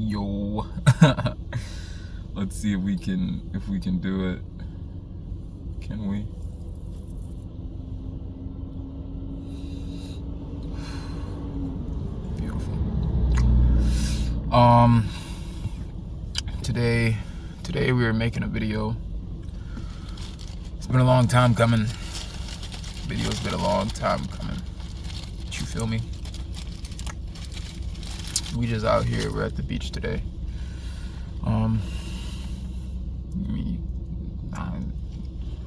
Yo. Let's see if we can do it. Can we? Beautiful. Today we are making a video. It's been a long time coming. Video's been a long time coming. You feel me? We just out here. We're at the beach today.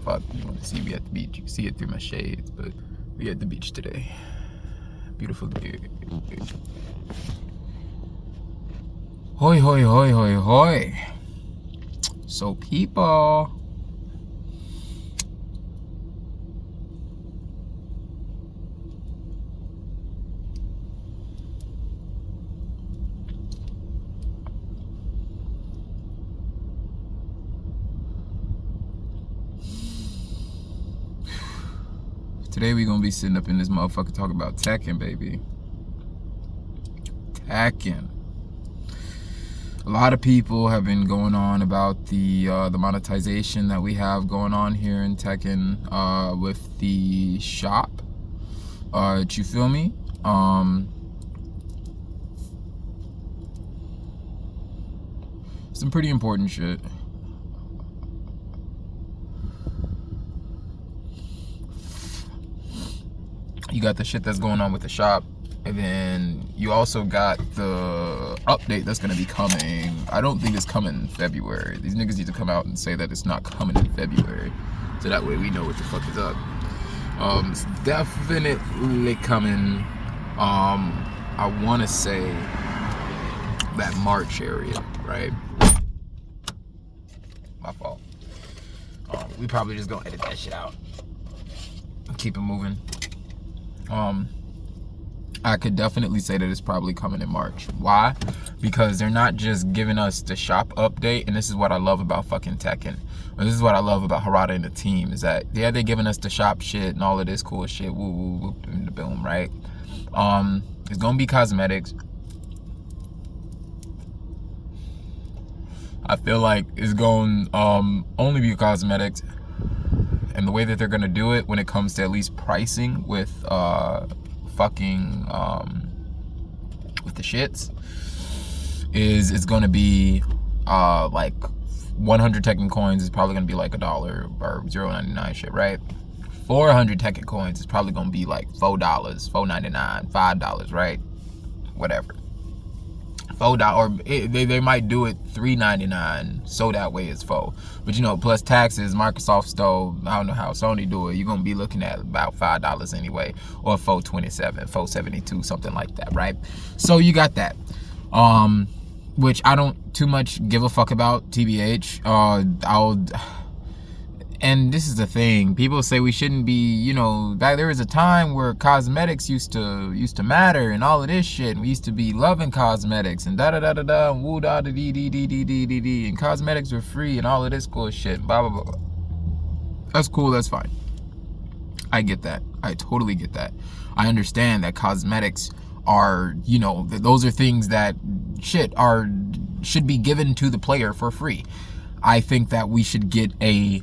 Fuck, you want to see me at the beach? You can see it through my shades, but we at the beach today. Beautiful day. Hoi, hoi, hoi, hoi, hoi. So people. Today we gonna be sitting up in this motherfucker talking about Tekken, baby. Tekken. A lot of people have been going on about the monetization that we have going on here in Tekken with the shop. You feel me? Some pretty important shit. You got the shit that's going on with the shop, and then you also got the update that's gonna be coming. I don't think it's coming in February. These niggas need to come out and say that it's not coming in February, so that way we know what the fuck is up. It's definitely coming. I want to say that March area, right? My fault. We probably just gonna edit that shit out and keep it moving. I could definitely say that it's probably coming in March. Why? Because they're not just giving us the shop update, and this is what I love about fucking Tekken. And this is what I love about Harada and the team, is that, yeah, they're giving us the shop shit and all of this cool shit, woo woo woo, and the boom, right? It's gonna be cosmetics. I feel like it's going only be cosmetics. And the way that they're gonna do it when it comes to at least pricing with with the shits is it's gonna be like 100 Tekken coins is probably gonna be like $1 or $0.99 shit, right? 400 Tekken coins is probably gonna be like $4, $4.99, $5, right? Whatever. $4, or they might do it $3.99, so that way it's $4. But you know, plus taxes, Microsoft stole, I don't know how Sony do it, you're gonna be looking at about $5 anyway, or $4.27, $4.72, something like that, right? So you got that, which I don't too much give a fuck about, TBH. And this is the thing, people say we shouldn't be, you know, back there was a time where cosmetics used to matter and all of this shit, and we used to be loving cosmetics and da da da da da and woo da da dee dee dee dee dee dee dee, and cosmetics were free and all of this cool shit, blah blah blah. That's cool, that's fine. I get that. I totally get that. I understand that cosmetics are, you know, those are things that should be given to the player for free. I think that we should get a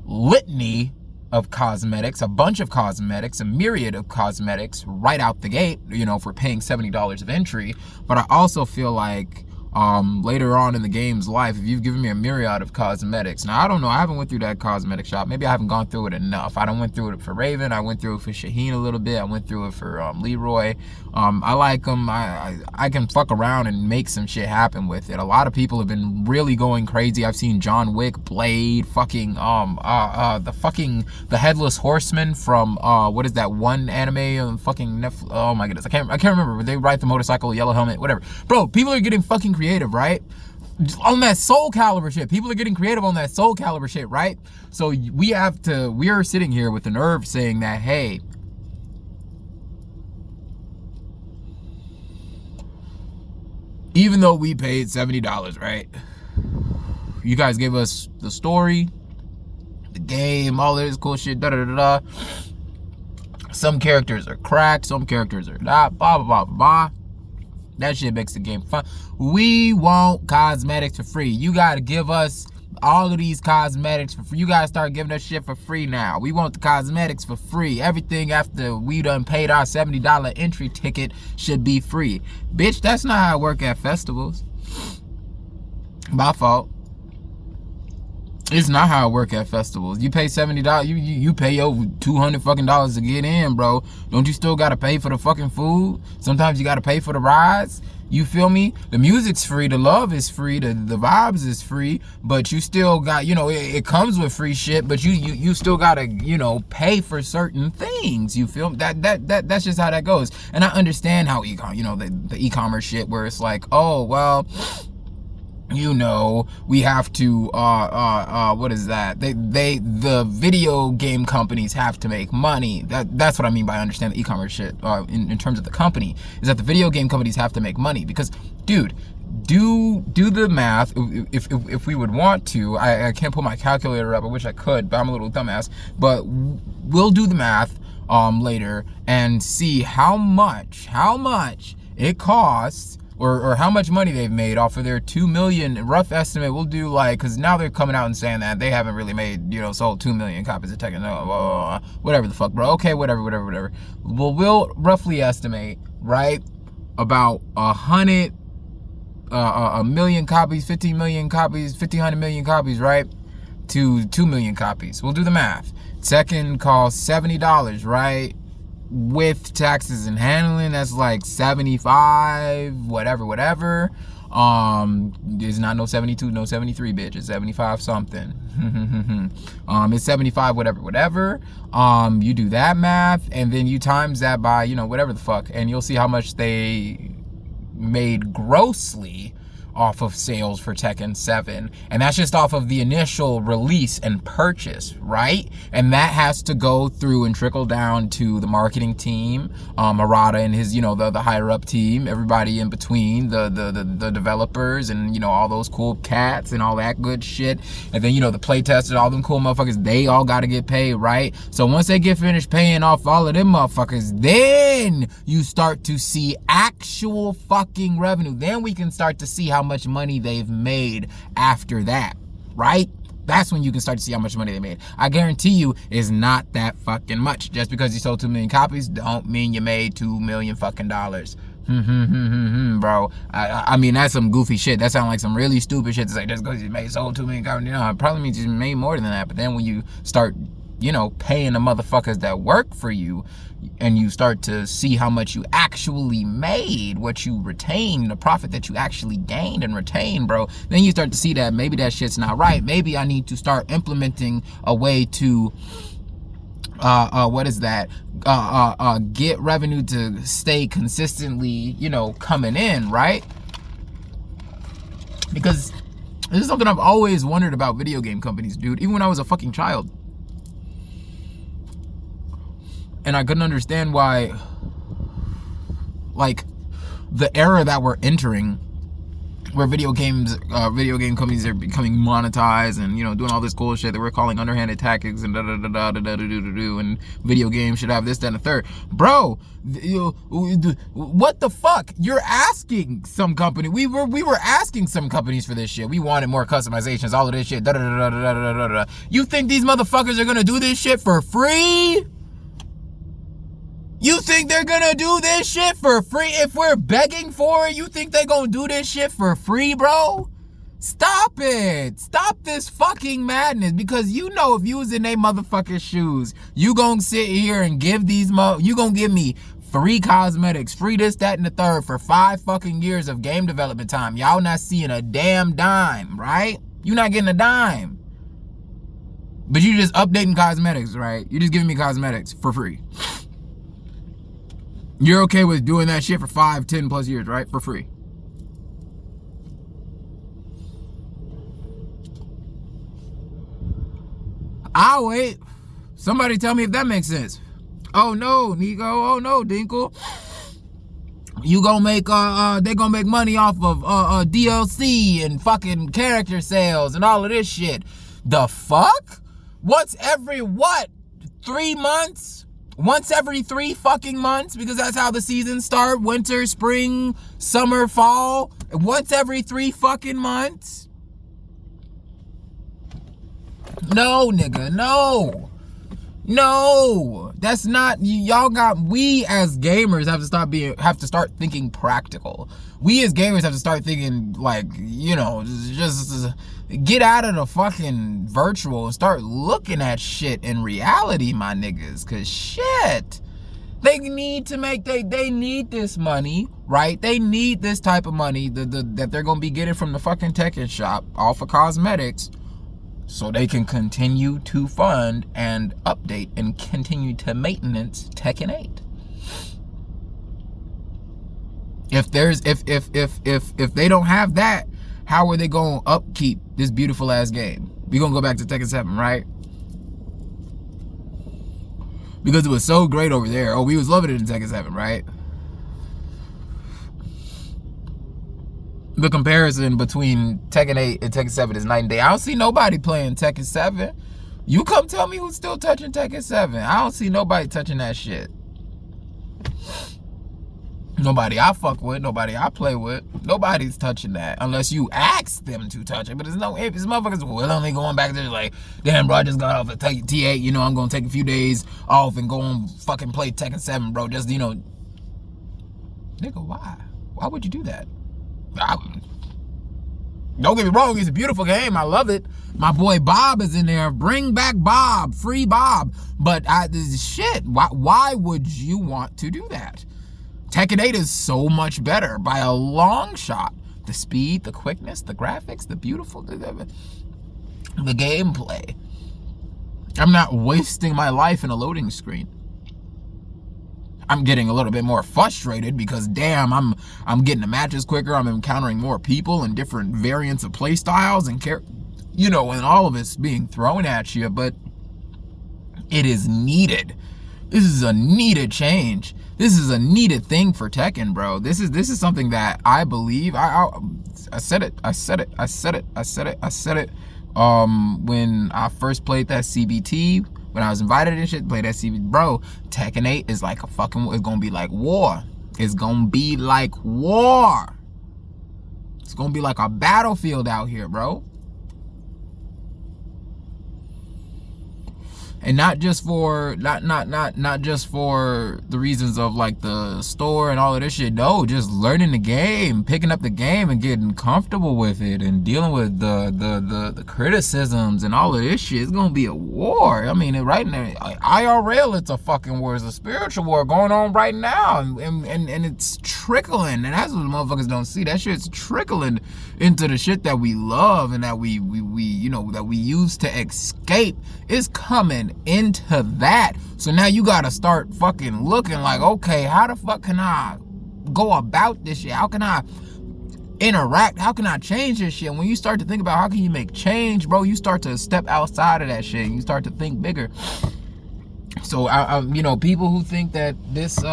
litany of cosmetics, a bunch of cosmetics, a myriad of cosmetics right out the gate, you know, for paying $70 of entry. But I also feel like later on in the game's life, if you've given me a myriad of cosmetics, now I don't know, I haven't went through that cosmetic shop, maybe I haven't gone through it enough. I don't went through it for Raven, I went through it for Shaheen a little bit, I went through it for Leroy. I like them. I can fuck around and make some shit happen with it. A lot of people have been really going crazy. I've seen John Wick, Blade, fucking the Headless Horseman from what is that one anime, fucking Netflix, oh my goodness, I can't remember, but they ride the motorcycle, yellow helmet, whatever. Bro, people are getting fucking creative, right? On that Soul Calibur shit. People are getting creative on that Soul Calibur shit, right? So we are sitting here with the nerve saying that, hey, even though we paid $70, right? You guys gave us the story, the game, all of this cool shit, da da da da. Some characters are cracked, some characters are not, blah blah blah blah. That shit makes the game fun. We want cosmetics for free. You gotta give us all of these cosmetics for free. You gotta start giving us shit for free now. We want the cosmetics for free. Everything after we done paid our $70 entry ticket should be free. Bitch, that's not how I work at festivals. My fault. It's not how I work at festivals. You pay $70, you pay over $200 fucking dollars to get in, bro. Don't you still gotta pay for the fucking food? Sometimes you gotta pay for the rides. You feel me? The music's free, the love is free, the vibes is free, but you still got, you know, it comes with free shit, but you still gotta, you know, pay for certain things. You feel me? That's just how that goes. And I understand how the e-commerce shit where it's like, oh well, you know, we have to what is that? The video game companies have to make money. That's what I mean by understand the e-commerce shit in terms of the company, is that the video game companies have to make money because, dude, do the math. If we would want to, I can't pull my calculator up. I wish I could, but I'm a little dumbass. But we'll do the math later and see how much it costs, or how much money they've made off of their 2 million, rough estimate. We'll do like, because now they're coming out and saying that they haven't really made, you know, sold 2 million copies of Tekken. Whatever the fuck, bro. Okay, whatever. Well, we'll roughly estimate, right, about 100 million copies, 15 million copies, 1,500 million copies, right, to 2 million copies. We'll do the math. Tekken costs $70, right? With taxes and handling, that's like 75, whatever. There's not no 72, no 73, bitch. It's 75 something. It's 75, whatever. You do that math, and then you times that by, you know, whatever the fuck, and you'll see how much they made grossly off of sales for Tekken 7, and that's just off of the initial release and purchase, right? And that has to go through and trickle down to the marketing team, Murata and his, you know, the higher up team, everybody in between, the developers, and, you know, all those cool cats and all that good shit, and then, you know, the play testers, all them cool motherfuckers, they all gotta get paid, right? So once they get finished paying off all of them motherfuckers, then you start to see actual fucking revenue. Then we can start to see how much money they've made after that, right? That's when you can start to see how much money they made. I guarantee you it's not that fucking much. Just because you sold 2 million copies don't mean you made $2 million fucking dollars. Bro, I mean, that's some goofy shit. That sounds like some really stupid shit to say just because you sold 2 million copies. You know, it probably means you made more than that. But then when you start, you know, paying the motherfuckers that work for you, and you start to see how much you actually made, what you retained, the profit that you actually gained and retained, bro, then you start to see that maybe that shit's not right. Maybe I need to start implementing a way to get revenue to stay consistently, you know, coming in, right? Because this is something I've always wondered about video game companies, dude, even when I was a fucking child. And I couldn't understand why, like, the era that we're entering, where video game companies are becoming monetized and, you know, doing all this cool shit that we're calling underhanded tactics and and video games should have this, that, and the third. Bro, what the fuck? You're asking some company. We were asking some companies for this shit. We wanted more customizations, all of this shit. You think these motherfuckers are gonna do this shit for free? You think they're gonna do this shit for free? If we're begging for it, you think they're gonna do this shit for free, bro? Stop it. Stop this fucking madness. Because you know if you was in they motherfucking shoes, you gonna sit here and give these you gonna give me free cosmetics, free this, that, and the third for 5 fucking years of game development time. Y'all not seeing a damn dime, right? You not getting a dime. But you just updating cosmetics, right? You just giving me cosmetics for free. You're okay with doing that shit for 5, 10 plus years, right? For free. I'll wait. Somebody tell me if that makes sense. Oh no, Nico. Oh no, Dinkle. You gonna make they gonna make money off of DLC and fucking character sales and all of this shit. The fuck? What's every 3 months? Once every 3 fucking months, because that's how the seasons start. Winter, spring, summer, fall. Once every 3 fucking months. No, nigga, no. No, that's not, y'all got, we as gamers have to start thinking practical. We as gamers have to start thinking like, you know, just get out of the fucking virtual and start looking at shit in reality, my niggas, cause shit, they need to make, they need this money, right? They need this type of money that they're gonna be getting from the fucking Tekken shop off of cosmetics, so they can continue to fund and update and continue to maintenance Tekken 8. If they don't have that, how are they gonna upkeep this beautiful ass game? We gonna go back to Tekken 7, right? Because it was so great over there. Oh, we was loving it in Tekken 7, right? The comparison between Tekken 8 and Tekken 7 is night and day. I don't see nobody playing Tekken 7. You come tell me who's still touching Tekken 7. I don't see nobody touching that shit. Nobody I fuck with, nobody I play with, nobody's touching that unless you ask them to touch it. But there's no, if it's motherfuckers willingly going back there like, damn bro, I just got off of T8, you know, I'm gonna take a few days off and go and fucking play Tekken 7, bro. Just, you know, nigga, why? Why would you do that? Don't get me wrong, it's a beautiful game. I love it. My boy Bob is in there. Bring back Bob, free Bob. But shit, why would you want to do that? Tekken 8 is so much better by a long shot. The speed, the quickness, the graphics, the beautiful, the gameplay. I'm not wasting my life in a loading screen. I'm getting a little bit more frustrated because damn, I'm getting the matches quicker. I'm encountering more people and different variants of play styles and you know, and all of it's being thrown at you, but it is needed. This is a needed change. This is a needed thing for Tekken, bro. This is something that I believe. I said it. When I first played that CBT. When I was invited and shit, play that CB, bro, Tekken 8 is like a fucking, it's gonna be like war. It's gonna be like war. It's gonna be like a battlefield out here, bro. And not just for not just for the reasons of like the store and all of this shit. No, just learning the game, picking up the game and getting comfortable with it and dealing with the criticisms and all of this shit. It's gonna be a war. I mean, right now, IRL, it's a fucking war. It's a spiritual war going on right now, and it's trickling. And that's what the motherfuckers don't see. That shit's trickling into the shit that we love and that we you know, that we use to escape. It's coming into that. So now you gotta start fucking looking like, okay, how the fuck can I go about this shit? How can I interact? How can I change this shit? When you start to think about how can you make change, bro, you start to step outside of that shit and you start to think bigger. So you know, people who think that this you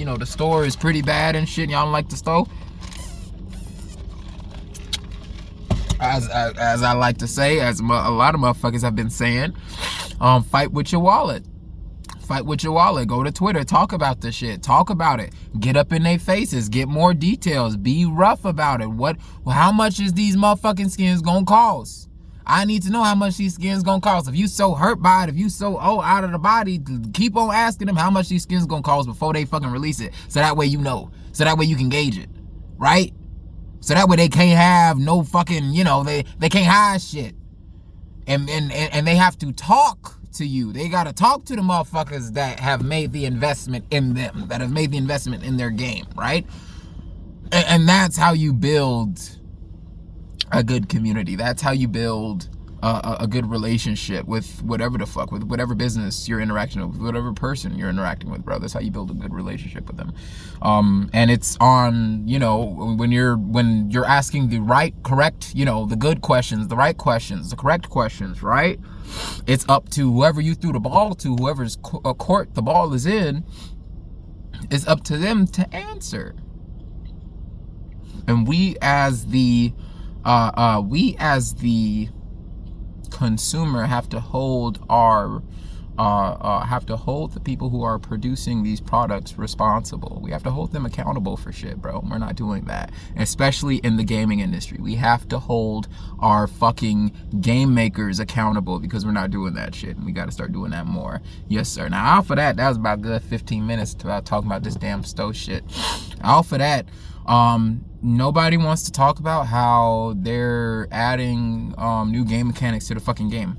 know, the store is pretty bad and shit, y'all don't like the store, as I like to say, as a lot of motherfuckers have been saying, fight with your wallet. Fight with your wallet. Go to Twitter. Talk about this shit. Talk about it. Get up in their faces. Get more details. Be rough about it. How much is these motherfucking skins gonna cost? I need to know how much these skins gonna cost. If you so hurt by it, if you so out of the body, keep on asking them how much these skins gonna cost before they fucking release it. So that way you know. So that way you can gauge it. Right? So that way they can't have no fucking, you know, they can't hide shit. And they have to talk to you. They gotta talk to the motherfuckers that have made the investment in them, that have made the investment in their game, right? And that's how you build a good community. That's how you build a good relationship with whatever the fuck, with whatever business you're interacting with, whatever person you're interacting with, bro. That's how you build a good relationship with them. And it's on, you know, when you're asking the right, correct, you know, the good questions, the right questions, the correct questions, right? It's up to whoever you threw the ball to, whoever's court the ball is in, it's up to them to answer. And we as the consumer have to hold our have to hold the people who are producing these products responsible. We have to hold them accountable for shit, bro. We're not doing that, especially in the gaming industry. We have to hold our fucking game makers accountable because we're not doing that shit, and we got to start doing that more. Yes, sir. Now, off of that, that was about a good 15 minutes about talking about this damn stove shit. Off of that, nobody wants to talk about how they're adding new game mechanics to the fucking game.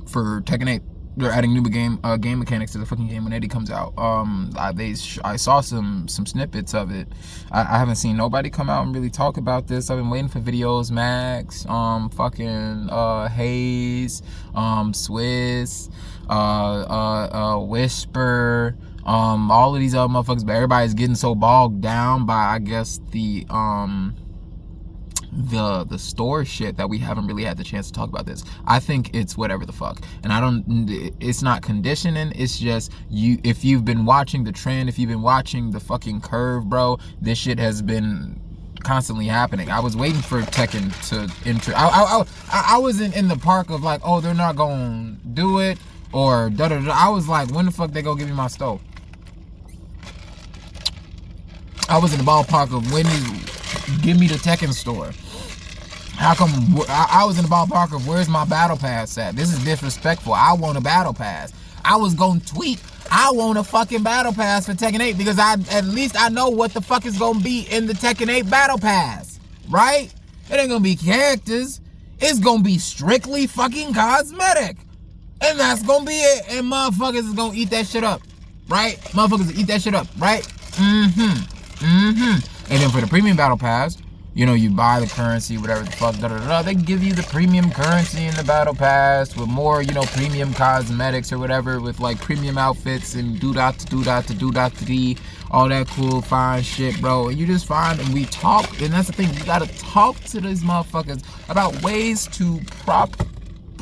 For Tekken 8, they're adding new game mechanics to the fucking game when Eddie comes out. I saw some snippets of it. I haven't seen nobody come out and really talk about this. I've been waiting for videos. Max, fucking Hayes, Swiss, Whisper, all of these other motherfuckers, but everybody's getting so bogged down by, I guess, the store shit that we haven't really had the chance to talk about this. I think it's whatever the fuck, and it's not conditioning, it's just if you've been watching the trend, if you've been watching the fucking curve, bro, this shit has been constantly happening. I was waiting for Tekken to enter. I wasn't in the park of like, oh, they're not gonna do it, or da da da. I was like, when the fuck they gonna give me my stove? I was in the ballpark of when you give me the Tekken store. How come I was in the ballpark of where's my battle pass at? This is disrespectful. I want a battle pass. I was gonna tweet, I want a fucking battle pass for Tekken 8 because at least I know what the fuck is gonna be in the Tekken 8 battle pass, right? It ain't gonna be characters. It's gonna be strictly fucking cosmetic. And that's gonna be it. And motherfuckers is gonna eat that shit up, right? Motherfuckers eat that shit up, right? And then for the premium battle pass, you know, you buy the currency, whatever the fuck, da da da. They give you the premium currency in the battle pass with more, you know, premium cosmetics or whatever, with like premium outfits and do dot to dee, all that cool fine shit, bro. And you just find, and we talk, and that's the thing, you gotta talk to these motherfuckers about ways to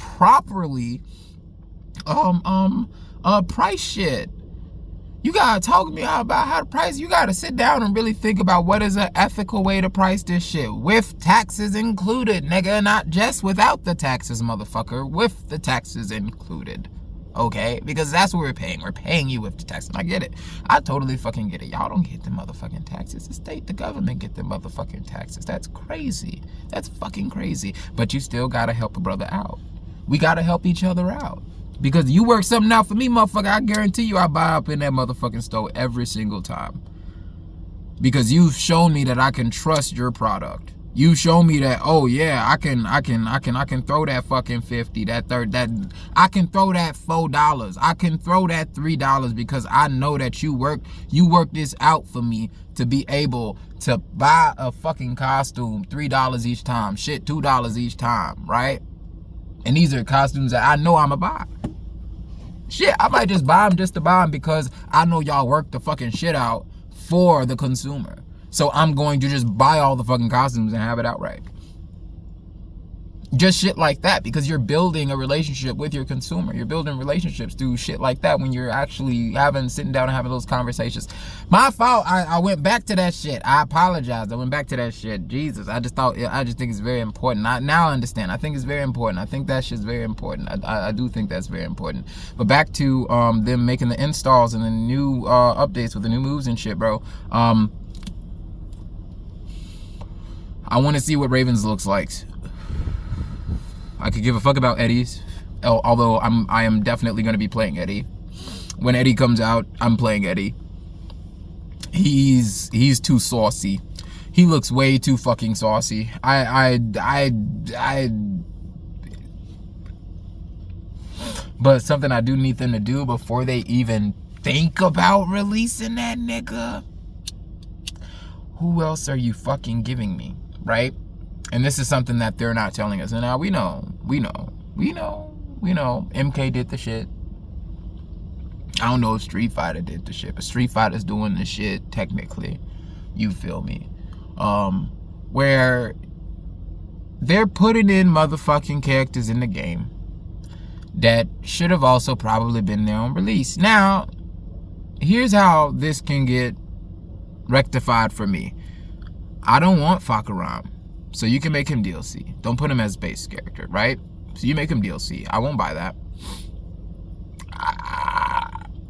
properly price shit. You gotta talk to me about how to price. You gotta sit down and really think about what is an ethical way to price this shit. With taxes included, nigga. Not just without the taxes, motherfucker. With the taxes included. Okay? Because that's what we're paying. We're paying you with the taxes. I get it. I totally fucking get it. Y'all don't get the motherfucking taxes. The state, the government get the motherfucking taxes. That's crazy. That's fucking crazy. But you still gotta help a brother out. We gotta help each other out. Because you work something out for me, motherfucker, I guarantee you I buy up in that motherfucking store every single time. Because you've shown me that I can trust your product. You show me that, oh yeah, I can throw that fucking 50, that I can throw that $4. I can throw that $3 because I know that you work this out for me to be able to buy a fucking costume $3 each time, shit, $2 each time, right? And these are costumes that I know I'ma buy. Shit, I might just buy them just to buy them because I know y'all work the fucking shit out for the consumer. So I'm going to just buy all the fucking costumes and have it outright. Just shit like that, because you're building a relationship with your consumer. You're building relationships through shit like that when you're actually sitting down and having those conversations. My fault. I went back to that shit. I apologize. I went back to that shit. Jesus. I just think it's very important. Now I understand. I think it's very important. I think that shit's very important. I do think that's very important. But back to them making the installs and the new updates with the new moves and shit, bro. I want to see what Ravens looks like. I could give a fuck about Eddie's, although I am definitely going to be playing Eddie. When Eddie comes out, I'm playing Eddie. He's too saucy. He looks way too fucking saucy. But something I do need them to do before they even think about releasing that nigga. Who else are you fucking giving me, right? And this is something that they're not telling us. And now we know. MK did the shit. I don't know if Street Fighter did the shit, but Street Fighter's doing the shit technically. You feel me? Where they're putting in motherfucking characters in the game that should have also probably been there on release. Now, here's how this can get rectified for me. I don't want Fakaram. So you can make him DLC. Don't put him as base character, right? So you make him DLC. I won't buy that.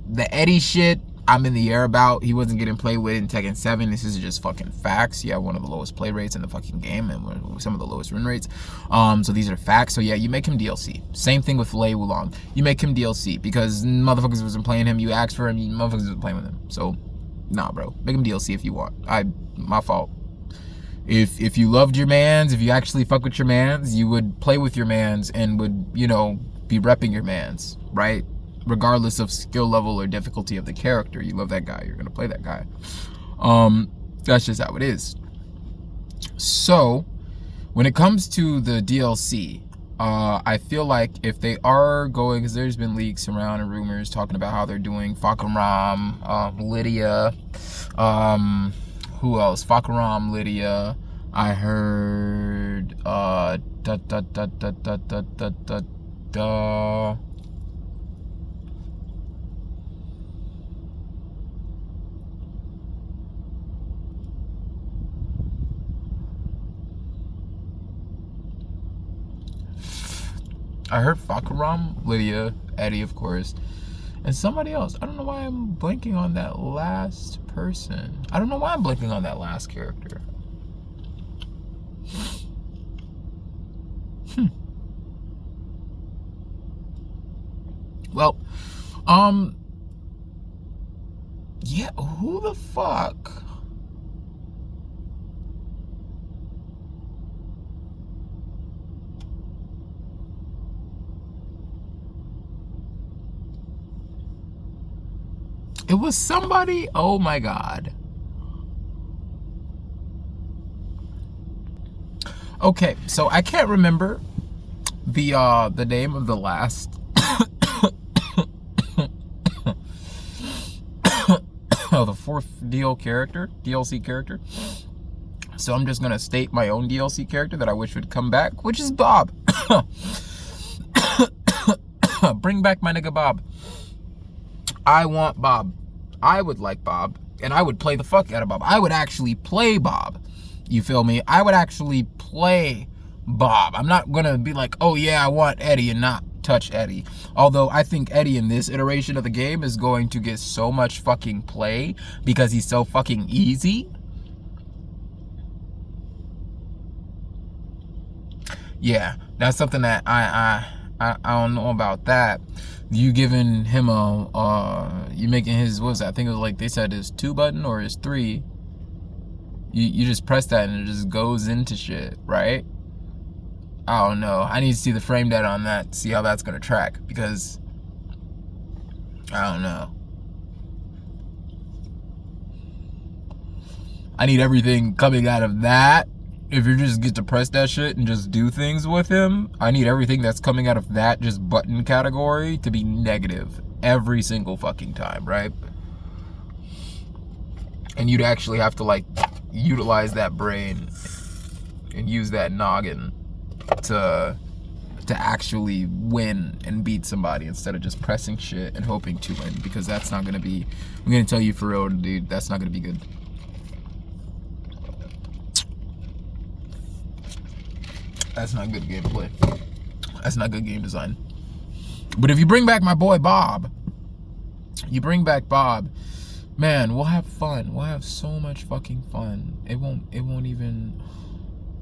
The Eddie shit, I'm in the air about. He wasn't getting played with in Tekken 7. This is just fucking facts. He had one of the lowest play rates in the fucking game and some of the lowest win rates. So these are facts. So yeah, you make him DLC. Same thing with Lei Wulong. You make him DLC because motherfuckers wasn't playing him. You asked for him. Motherfuckers wasn't playing with him. So nah, bro. Make him DLC if you want. My fault. If you loved your mans, if you actually fuck with your mans, you would play with your mans and would, you know, be repping your mans, right? Regardless of skill level or difficulty of the character. You love that guy, you're gonna play that guy. That's just how it is. So when it comes to the DLC, I feel like if they are going, because there's been leaks around and rumors talking about how they're doing Fakaram, Lydia, who else? Fakaram, Lydia. I heard Fakaram, Lydia, Eddie, of course, and somebody else. I don't know why I'm blanking on that last person. I don't know why I'm blanking on that last character. Well, yeah, who the fuck? It was somebody, oh my god. Okay, so I can't remember the name of the last the fourth DLC character. So I'm just gonna state my own DLC character that I wish would come back, which is Bob. Bring back my nigga Bob. I want Bob. I would like Bob, and I would play the fuck out of Bob. I would actually play Bob. You feel me? I would actually play Bob. I'm not gonna be like, oh yeah, I want Eddie and not touch Eddie. Although I think Eddie in this iteration of the game is going to get so much fucking play because he's so fucking easy. Yeah, that's something that I don't know about that. You giving him you making his, what was that? I think it was like they said his 2 button or his 3. You just press that and it just goes into shit, right? I don't know. I need to see the frame data on that, see how that's gonna track, because I don't know. I need everything coming out of that. If you just get to press that shit and just do things with him, I need everything that's coming out of that just button category to be negative every single fucking time, right? And you'd actually have to like utilize that brain and use that noggin to actually win and beat somebody instead of just pressing shit and hoping to win, because that's not gonna be, I'm gonna tell you for real, dude, that's not gonna be good. That's not good gameplay. That's not good game design. But if you bring back my boy Bob, man, we'll have fun. We'll have so much fucking fun. It won't even,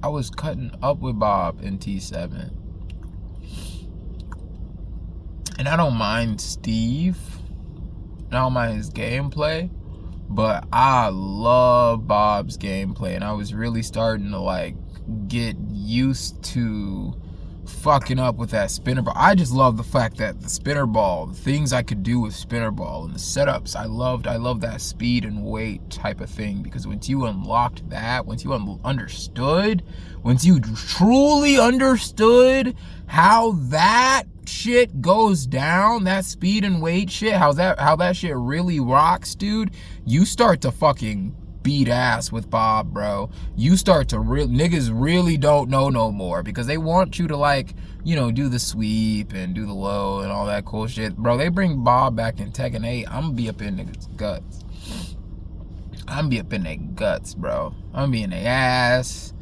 I was cutting up with Bob in T7. And I don't mind Steve. I don't mind his gameplay. But I love Bob's gameplay. And I was really starting to like get used to fucking up with that spinner ball. I just love the fact that the spinner ball, the things I could do with spinner ball and the setups, I love that speed and weight type of thing, because once you unlocked that, once you once you truly understood how that shit goes down, that speed and weight shit, how that shit really rocks, dude, you start to fucking beat ass with Bob, bro. You start to niggas really don't know no more, because they want you to like, you know, do the sweep and do the low and all that cool shit, bro. They bring Bob back in Tekken 8, I'm gonna be up in niggas' guts. I'm gonna be up in their guts, bro. I'm gonna be in their ass.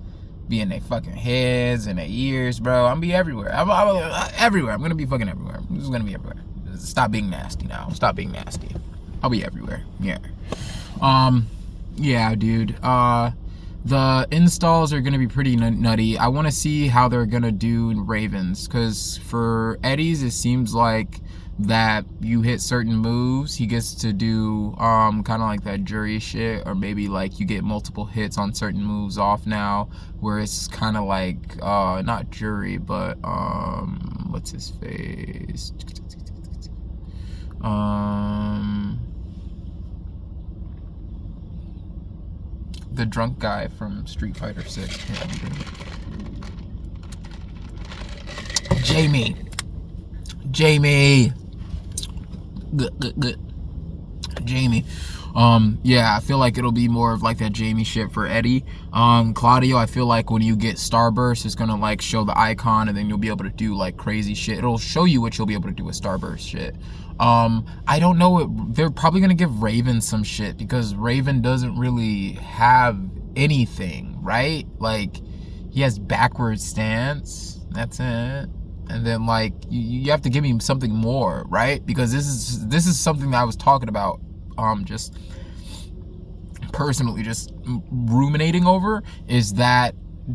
be in their fucking heads and their ears, bro. I'm gonna be everywhere. I'm everywhere. I'm gonna be fucking everywhere. I'm just gonna be everywhere. Stop being nasty now. Stop being nasty. I'll be everywhere. Yeah. Yeah, dude. The installs are gonna be pretty nutty. I want to see how they're gonna do in Ravens, because for Eddie's it seems like that you hit certain moves, he gets to do kind of like that jury shit, or maybe like you get multiple hits on certain moves off now, where it's kind of like not jury, but what's his face, the drunk guy from Street Fighter 6. Jamie. Good. Jamie. Yeah, I feel like it'll be more of like that Jamie shit for Eddie. Claudio, I feel like when you get Starburst, it's gonna like show the icon, and then you'll be able to do like crazy shit. It'll show you what you'll be able to do with Starburst shit. I don't know, they're probably gonna give Raven some shit, because Raven doesn't really have anything, right? Like, he has backward stance, that's it. And then like you have to give me something more, right? Because this is something that I was talking about, just personally, just ruminating over, is that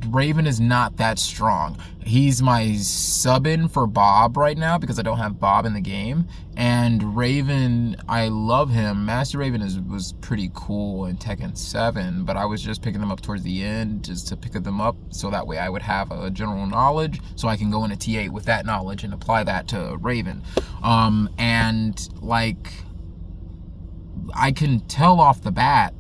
Raven is not that strong. He's my sub-in for Bob right now, because I don't have Bob in the game. And Raven, I love him. Master Raven was pretty cool in Tekken 7, but I was just picking them up towards the end, just to pick them up, so that way I would have a general knowledge, so I can go into T8 with that knowledge and apply that to Raven. And like, I can tell off the bat,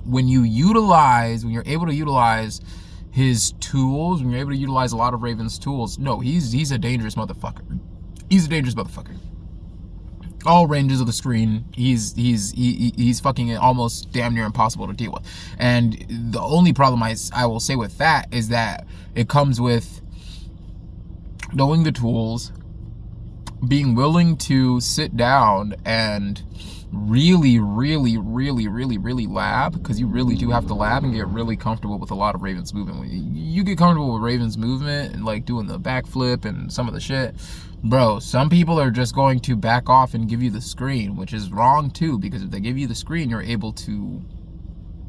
when you're able to utilize his tools, when you're able to utilize a lot of Raven's tools, no, he's a dangerous motherfucker. He's a dangerous motherfucker. All ranges of the screen, he's fucking almost damn near impossible to deal with. And the only problem I will say with that is that it comes with knowing the tools, being willing to sit down and really lab, because you really do have to lab and get really comfortable with a lot of Raven's movement. When you get comfortable with Raven's movement and like doing the backflip and some of the shit, bro, some people are just going to back off and give you the screen, which is wrong too, because if they give you the screen, you're able to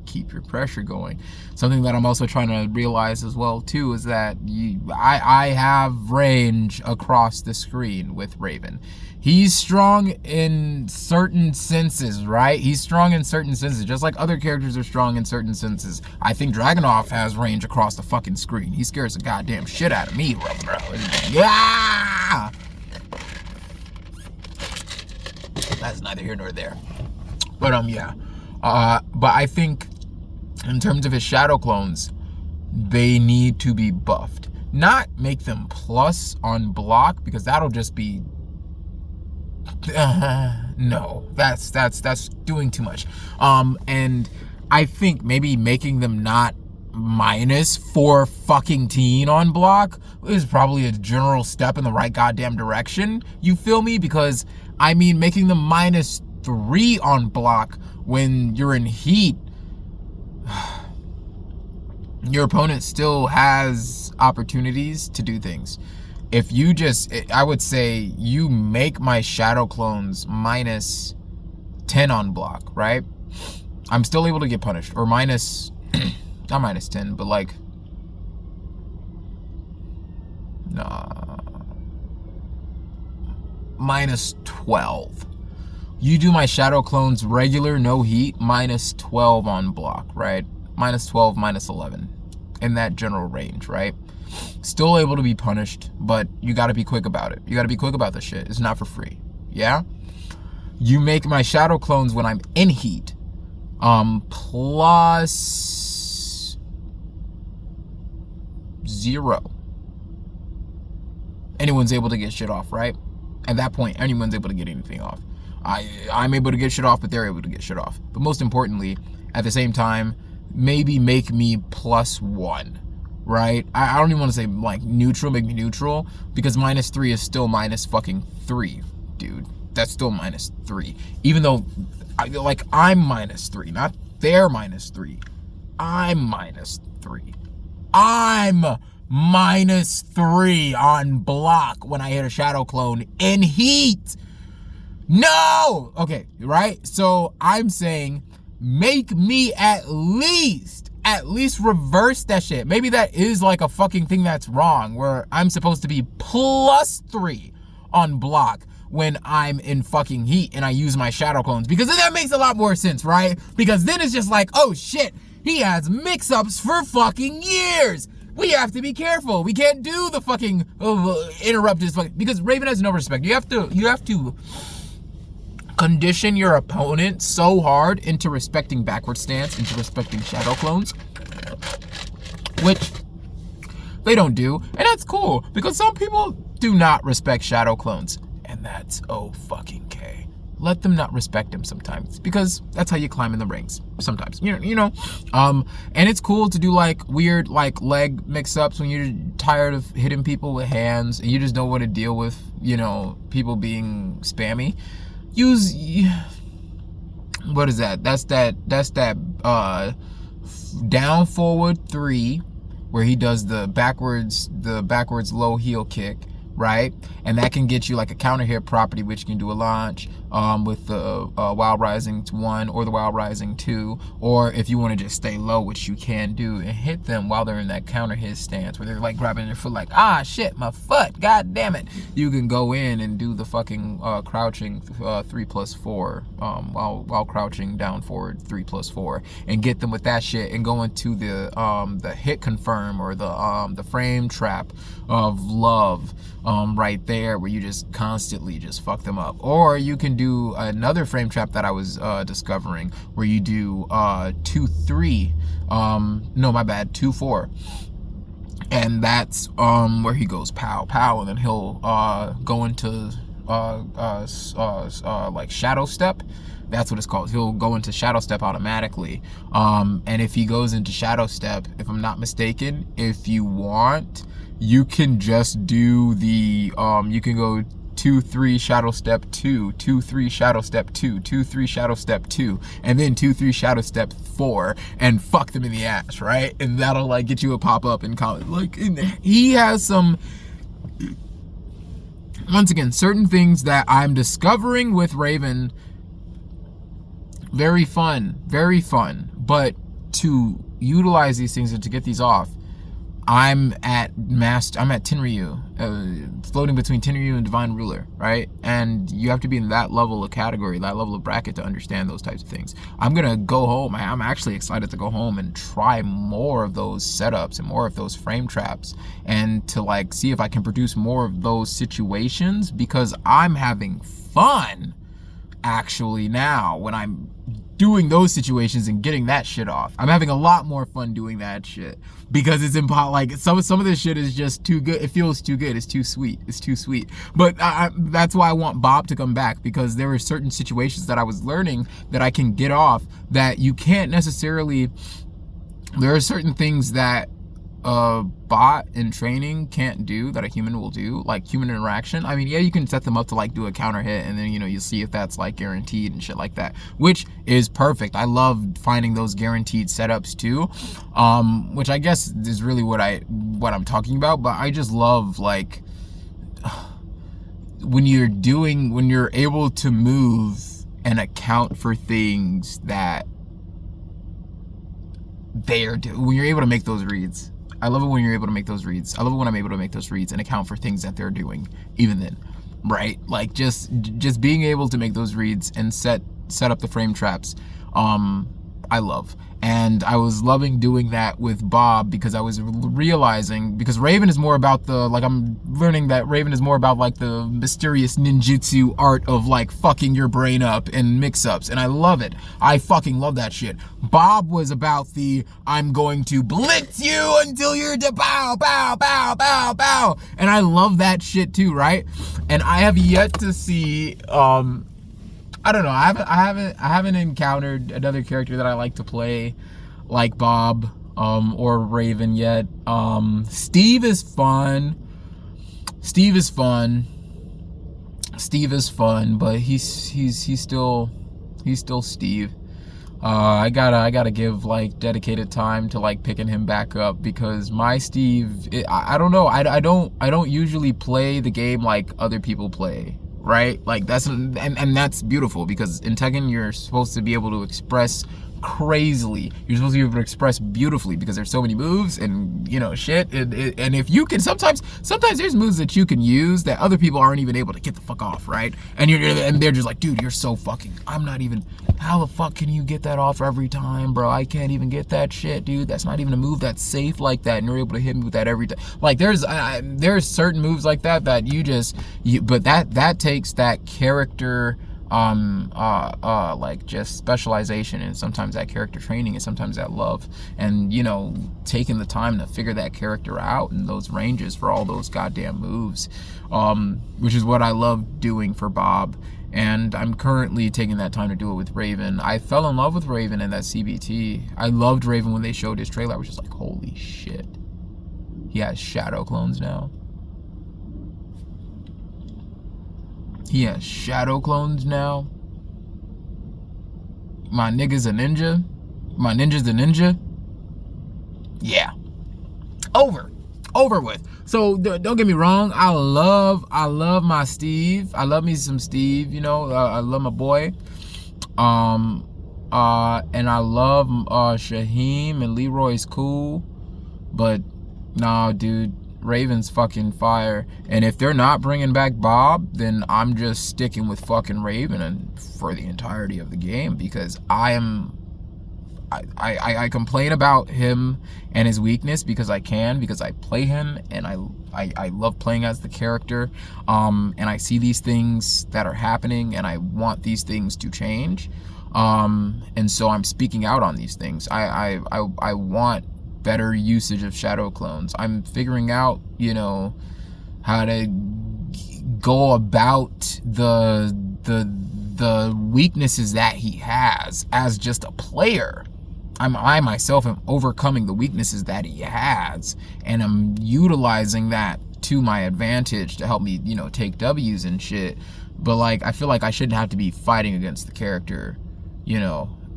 keep your pressure going. Something that I'm also trying to realize as well too is that I have range across the screen with Raven. He's strong in certain senses, right? He's strong in certain senses, just like other characters are strong in certain senses. I think Dragunov has range across the fucking screen. He scares the goddamn shit out of me, bro. Yeah! That's neither here nor there. But yeah. But I think in terms of his shadow clones, they need to be buffed. Not make them plus on block, because that'll just be no, that's doing too much. And I think maybe making them not minus 4 fucking teen on block is probably a general step in the right goddamn direction. You feel me? Because I mean, making them minus 3 on block when you're in heat, your opponent still has opportunities to do things. If you just, I would say you make my shadow clones minus 10 on block, right? I'm still able to get punished, or minus, not minus 10, but like, nah, minus 12. You do my shadow clones regular, no heat, minus 12 on block, right? Minus 12, minus 11, in that general range, right? Still able to be punished, but you got to be quick about it. You got to be quick about this shit. It's not for free. Yeah? You make my shadow clones when I'm in heat, plus 0. Anyone's able to get shit off, right? At that point, anyone's able to get anything off. I'm able to get shit off, but they're able to get shit off. But most importantly, at the same time, maybe make me plus 1. Right? I don't even want to say like neutral, make me neutral, because minus 3 is still minus fucking 3, dude. That's still minus 3. Even though, I'm minus 3, not they're minus 3. I'm minus 3. I'm -3 on block when I hit a shadow clone in heat. No! Okay, right? So I'm saying make me at least reverse that shit. Maybe that is like a fucking thing that's wrong, where I'm supposed to be +3 on block when I'm in fucking heat and I use my shadow clones, because then that makes a lot more sense, right? Because then it's just like, oh shit, he has mix-ups for fucking years. We have to be careful. We can't do the fucking interrupt his fucking, because Raven has no respect. You have to condition your opponent so hard into respecting backward stance, into respecting shadow clones, which they don't do. And that's cool, because some people do not respect shadow clones, and that's fucking-K. Let them not respect them sometimes, because that's how you climb in the ranks sometimes, you know. And it's cool to do like weird like leg mix-ups when you're tired of hitting people with hands and you just don't want to deal with, you know, people being spammy. Use, what is that? That's that down forward 3 where he does the backwards low heel kick, right? And that can get you like a counter hit property, which can do a launch with the Wild Rising 1 or the Wild Rising 2, or if you want to just stay low, which you can do, and hit them while they're in that counter hit stance where they're like grabbing their foot like, ah shit, my foot, god damn it. You can go in and do the fucking crouching 3+4 while crouching down forward 3+4 and get them with that shit, and go into the hit confirm or the frame trap of love right there, where you just constantly just fuck them up. Or you can do another frame trap that I was discovering, where you do 2-3, no, my bad, 2-4, and that's where he goes pow pow, and then he'll go into like shadow step. That's what it's called. He'll go into shadow step automatically, and if he goes into shadow step, if I'm not mistaken, if you want, you can just do the you can go 2-3 shadow step 2, 2-3 shadow step 2, 2-3 shadow step 2, and then 2-3 shadow step 4, and fuck them in the ass, right? And that'll like get you a pop-up in college. Like, he has some, once again, certain things that I'm discovering with Raven. Very fun, but to utilize these things and to get these off, I'm at Tenryu, floating between Tenryu and Divine Ruler, right? And you have to be in that level of category, that level of bracket, to understand those types of things. I'm gonna go home. I'm actually excited to go home and try more of those setups and more of those frame traps, and to like see if I can produce more of those situations, because I'm having fun actually now when I'm doing those situations and getting that shit off. I'm having a lot more fun doing that shit, because it's like some of this shit is just too good. It feels too good. It's too sweet. But that's why I want Bob to come back, because there were certain situations that I was learning that I can get off that you can't necessarily. There are certain things that a bot in training can't do that a human will do, like human interaction. I mean, yeah, you can set them up to like do a counter hit, and then, you know, you see if that's like guaranteed and shit like that, which is perfect. I love finding those guaranteed setups too, which I guess is really what I'm talking about. But I just love like when you're able to move and account for things that they are doing, when you're able to make those reads. I love it when you're able to make those reads. I love it when I'm able to make those reads and account for things that they're doing, even then, right? Like just being able to make those reads and set up the frame traps, I love. And I was loving doing that with Bob, because I was realizing, because Raven is more about the, like, I'm learning that Raven is more about like the mysterious ninjutsu art of like fucking your brain up and mix-ups, and I love it. I fucking love that shit. Bob was about the, I'm going to blitz you until you're to bow, bow, bow, bow, bow. And I love that shit too, right? And I have yet to see, I don't know. I haven't encountered another character that I like to play like Bob or Raven yet. Steve is fun, but he's still Steve. I gotta give like dedicated time to like picking him back up, because my Steve, I don't know, I don't usually play the game like other people play, right? Like and that's beautiful, because in Tekken you're supposed to be able to express crazily. You're supposed to be able to express beautifully, because there's so many moves and shit. And if you can, sometimes there's moves that you can use that other people aren't even able to get the fuck off, right? And they're just like, dude, you're so fucking. I'm not even. How the fuck can you get that off every time, bro? I can't even get that shit, dude. That's not even a move that's safe like that, and you're able to hit me with that every time. Like there's certain moves like that but that takes that character like just specialization, and sometimes that character training, and sometimes that love, and taking the time to figure that character out and those ranges for all those goddamn moves, which is what I love doing for Bob. And I'm currently taking that time to do it with Raven. I fell in love with Raven in that CBT. I loved Raven when they showed his trailer. I was just like, holy shit, he has shadow clones now. He has shadow clones now. My nigga's a ninja. My ninja's a ninja. Yeah. Over with. So don't get me wrong. I love my Steve. I love me some Steve. I love my boy. And I love Shaheem, and Leroy's cool. But nah, dude. Raven's fucking fire. And if they're not bringing back Bob, then I'm just sticking with fucking Raven and for the entirety of the game, because I complain about him and his weakness because I play him, and I love playing as the character, and I see these things that are happening, and I want these things to change, and so I'm speaking out on these things. I want better usage of shadow clones. I'm figuring out, how to go about the weaknesses that he has as just a player. I myself am overcoming the weaknesses that he has, and I'm utilizing that to my advantage to help me, take W's and shit. But like, I feel like I shouldn't have to be fighting against the character,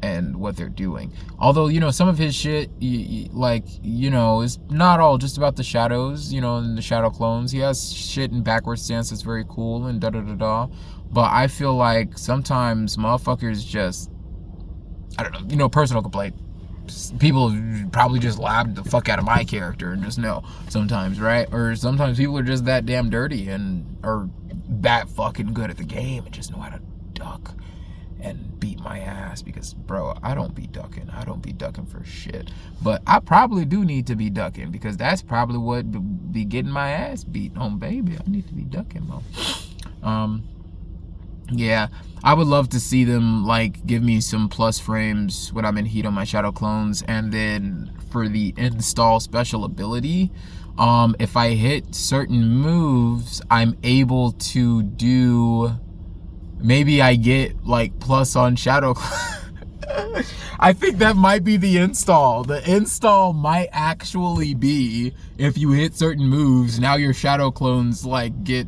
and what they're doing. Although, some of his shit, is not all just about the shadows, and the shadow clones. He has shit in backward stance that's very cool and da-da-da-da. But I feel like sometimes motherfuckers just, I don't know, personal complaint. People probably just laughed the fuck out of my character and just know sometimes, right? Or sometimes people are just that damn dirty and are that fucking good at the game and just know how to duck and beat my ass, because bro, I don't be ducking for shit. But I probably do need to be ducking, because that's probably what be getting my ass beat on, baby. I need to be ducking, bro. Yeah, I would love to see them like give me some plus frames when I'm in heat on my shadow clones, and then for the install special ability, if I hit certain moves, I'm able to do, maybe I get like plus on shadow I think that might be the install. The install might actually be, if you hit certain moves, now your shadow clones like get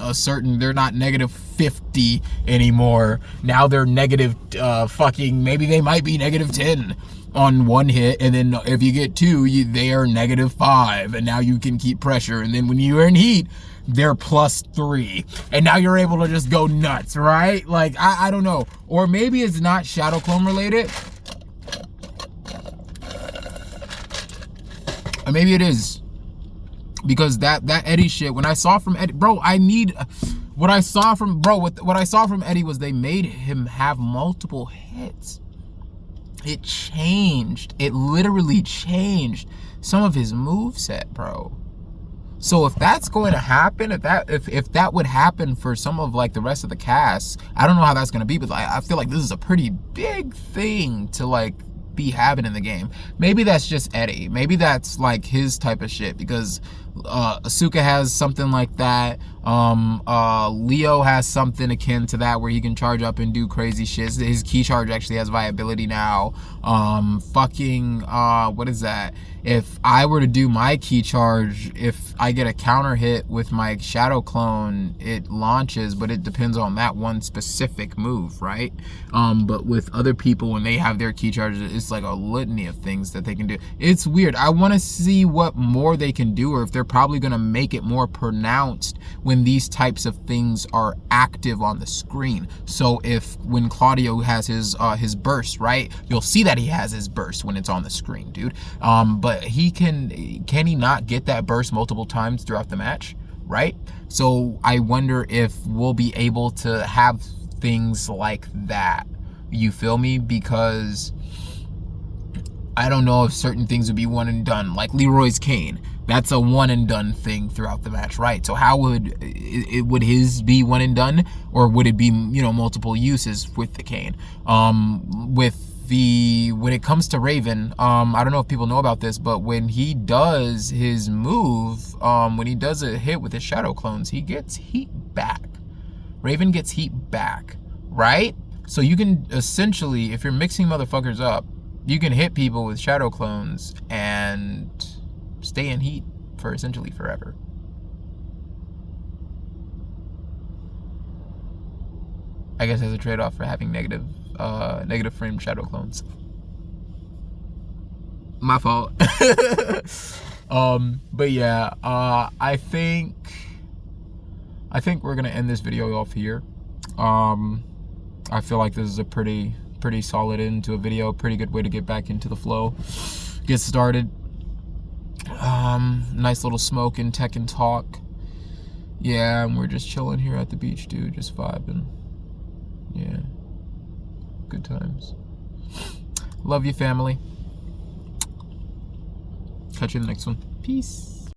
a certain, they're not negative 50 anymore. Now they're negative maybe they might be negative 10 on one hit, and then if you get two, they are negative 5, and now you can keep pressure, and then when you're in heat, they're plus 3, and now you're able to just go nuts, right? Like, I don't know. Or maybe it's not shadow clone related, or maybe it is, because that Eddie shit, when I saw from Eddie, bro, what I saw from Eddie was they made him have multiple hits. It changed. It literally changed some of his moveset, bro. So if that's going to happen, if that would happen for some of like the rest of the cast, I don't know how that's going to be, but I feel like this is a pretty big thing to like be having in the game. Maybe that's just Eddie. Maybe that's like his type of shit, because Asuka has something like that. Leo has something akin to that where he can charge up and do crazy shit. His key charge actually has viability now. What is that? If I were to do my key charge, if I get a counter hit with my shadow clone, it launches, but it depends on that one specific move, right? But with other people, when they have their key charges, it's like a litany of things that they can do. It's weird. I want to see what more they can do, or if they're probably going to make it more pronounced when these types of things are active on the screen. So if when Claudio has his burst, right, you'll see that he has his burst when it's on the screen, dude. But he can he not get that burst multiple times throughout the match, right? So I wonder if we'll be able to have things like that. You feel me? Because I don't know if certain things would be one and done, like Leroy's cane. That's a one and done thing throughout the match, right? So how would his be one and done, or would it be, you know, multiple uses with the cane? When it comes to Raven, I don't know if people know about this, but when he does his move, when he does a hit with his shadow clones, he gets heat back. Raven gets heat back, right? So you can essentially, if you're mixing motherfuckers up, you can hit people with shadow clones and stay in heat for essentially forever. I guess as a trade-off for having negative frame shadow clones. My fault. But yeah, I think we're gonna end this video off here. I feel like this is a pretty solid end to a video. Pretty good way to get back into the flow, get started. Nice little smoke and Tekken talk. Yeah, and we're just chilling here at the beach, dude, just vibing. Yeah, good times. Love you, family. Catch you in the next one. Peace.